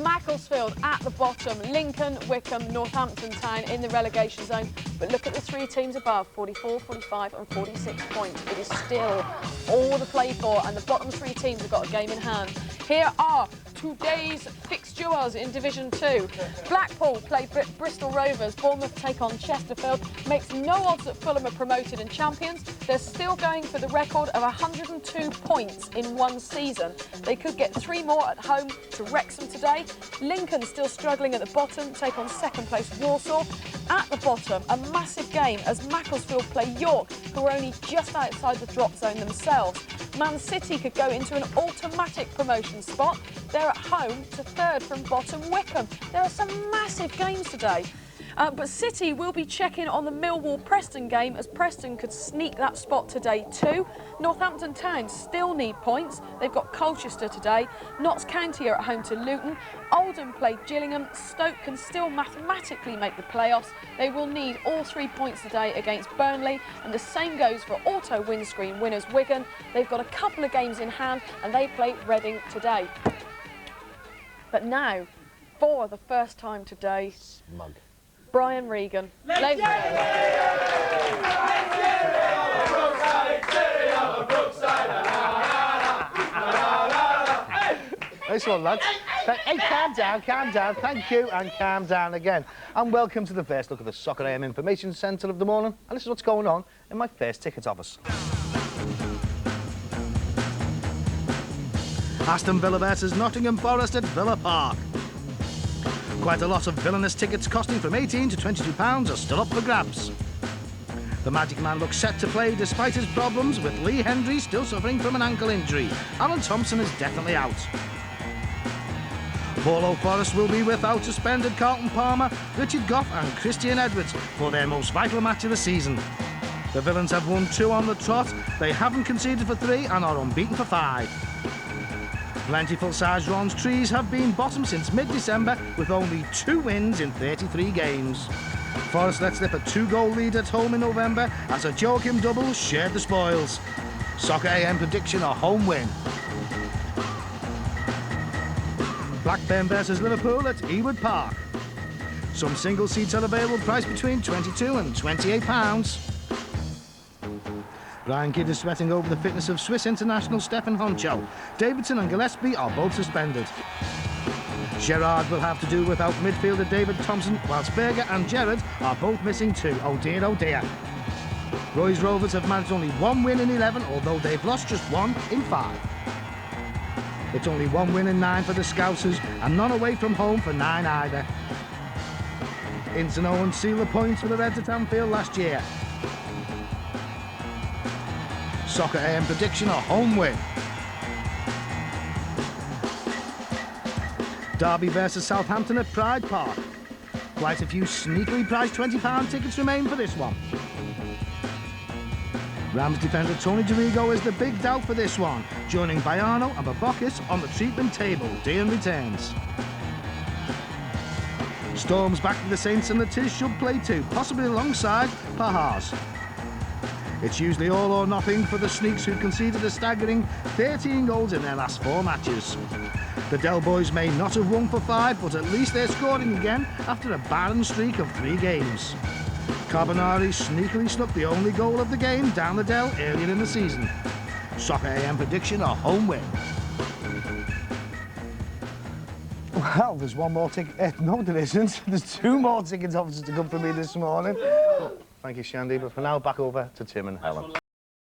Macclesfield at the bottom, Lincoln, Wickham, Northampton Town in the relegation zone. But look at the three teams above, 44, 45 and 46 points. It is still all to play for, and the bottom three teams have got a game in hand. Here are today's fixtures in Division 2. Blackpool play Bristol Rovers, Bournemouth take on Chesterfield. Makes no odds that Fulham are promoted and champions. They're still going for the record of 102 points in one season. They could get 3 more at home to Wrexham today. Lincoln still struggling at the bottom, take on second place Walsall. At the bottom, a massive game as Macclesfield play York, who are only just outside the drop zone themselves. Man City could go into an automatic promotion spot. They're at home to third from bottom Wickham. There are some massive games today. But City will be checking on the Millwall-Preston game, as Preston could sneak that spot today too. Northampton Town still need points. They've got Colchester today. Notts County are at home to Luton. Oldham play Gillingham. Stoke can still mathematically make the playoffs. They will need all 3 points today against Burnley, and the same goes for auto windscreen winners Wigan. They've got a couple of games in hand and they play Reading today. But now, for the first time today, Brian Regan. Nice one, lads. Hey, calm down, thank you, and calm down again. And welcome to the first look at the Soccer AM Information Centre of the morning. And this is what's going on in my first ticket office. Aston Villa versus Nottingham Forest at Villa Park. Quite a lot of villainous tickets costing from £18 to £22 are still up for grabs. The Magic Man looks set to play despite his problems, with Lee Hendry still suffering from an ankle injury. Alan Thompson is definitely out. Paulo Forest will be without suspended Carlton Palmer, Richard Gough and Christian Edwards for their most vital match of the season. The Villains have won 2 on the trot, they haven't conceded for 3 and are unbeaten for 5. Plentiful Sarge Ron's Trees have been bottom since mid-December, with only 2 wins in 33 games. Forest let slip a 2-goal lead at home in November as a Joachim double shared the spoils. Soccer AM prediction a home win. Blackburn versus Liverpool at Ewood Park. Some single seats are available, priced between £22 and £28. Ryan Kidd is sweating over the fitness of Swiss international Stefan Honcho. Davidson and Gillespie are both suspended. Gerrard will have to do without midfielder David Thompson, whilst Berger and Gerrard are both missing too. Oh dear, oh dear. Roy's Rovers have managed only 1 win in 11, although they've lost just 1 in 5. It's only 1 win in 9 for the Scousers, and none away from home for 9 either. Ince and Owen seal the points for the Reds at Anfield last year. Soccer AM prediction a home win. Derby versus Southampton at Pride Park. Quite a few sneakily priced £20 tickets remain for this one. Rams defender Tony Dorigo is the big doubt for this one, joining Baiano and Babakis on the treatment table. Dean returns. Storm's back to the Saints and the Tiz should play too, possibly alongside Pahars. It's usually all or nothing for the Sneaks, who conceded a staggering 13 goals in their last 4 matches. The Del Boys may not have won for 5, but at least they're scoring again after a barren streak of 3 games. Carbonari sneakily snuck the only goal of the game down the Del earlier in the season. Soccer AM prediction a home win. Well, there's one more ticket. No, there isn't. There's 2 more ticket officers to come from me this morning. Thank you, Shandy. But for now, back over to Tim and Helen.